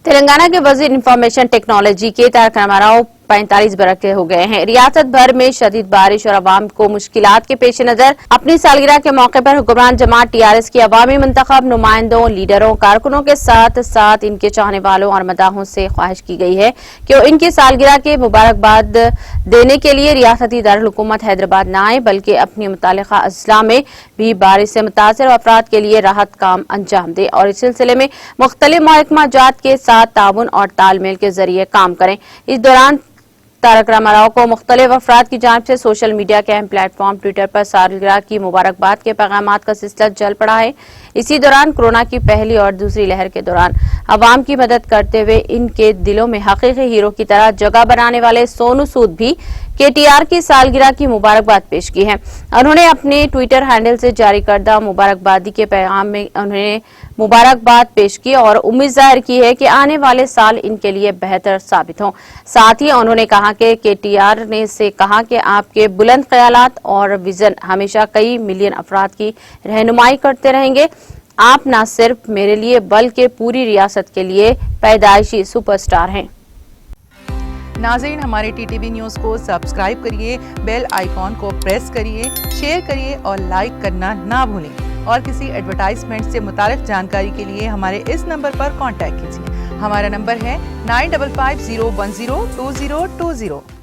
तेलंगाना के वजीर information technology के तारक रामाराव 45 बरस के हो गए हैं। रियासत भर में शदीद बारिश और आवाम को मुश्किलात के पेश नजर अपनी सालगिरह के मौके पर हुक्मरान जमात टीआरएस की अवामी मुंतखब नुमाइंदों, लीडरों, कारकुनों के साथ साथ इनके चाहने वालों और मदाहों से ख्वाहिश की गई है कि वो इनकी सालगिरह के मुबारकबाद देने के लिए रियासती दारुल हुकूमत हैदराबाद न आए, बल्कि अपनी मुतालिका अजला में भी बारिश से मुतासर अफराद के लिए राहत काम अंजाम दे और इस सिलसिले में मुख्तलिफ महकमा जात के साथ ताउन और तालमेल के जरिए काम करें। इस दौरान तारक रामाराव को मुख्तलिफ अफराद की जानिब से सोशल मीडिया के अहम प्लेटफॉर्म ट्विटर पर सालगिरह की मुबारकबाद के पैगामात का सिलसिला चल पड़ा है। इसी दौरान कोरोना की पहली और दूसरी लहर के दौरान अवाम की मदद करते हुए इनके दिलों में हकीकी हीरो की तरह जगह बनाने वाले सोनू सूद भी केटीआर की सालगिरह की मुबारकबाद पेश की है। उन्होंने अपने ट्विटर हैंडल से जारी करदा मुबारकबादी के पैगाम में उन्होंने मुबारकबाद पेश की और उम्मीद जाहिर की है कि आने वाले साल इनके लिए बेहतर साबित हों। साथ ही उन्होंने कहा कि केटीआर ने से कहा कि आपके बुलंद ख्यालात और विजन हमेशा कई मिलियन अफराद की रहनुमाई करते रहेंगे। आप न सिर्फ मेरे लिए बल्कि पूरी रियासत के लिए पैदाइशी सुपरस्टार हैं। नाज़रीन, हमारे टीटीवी न्यूज़ को सब्सक्राइब करिए, बेल आइकॉन को प्रेस करिए, शेयर करिए और लाइक करना ना भूलें। और किसी एडवर्टाइजमेंट से मुताल्लिक जानकारी के लिए हमारे इस नंबर पर कांटेक्ट कीजिए। हमारा नंबर है 9550102020।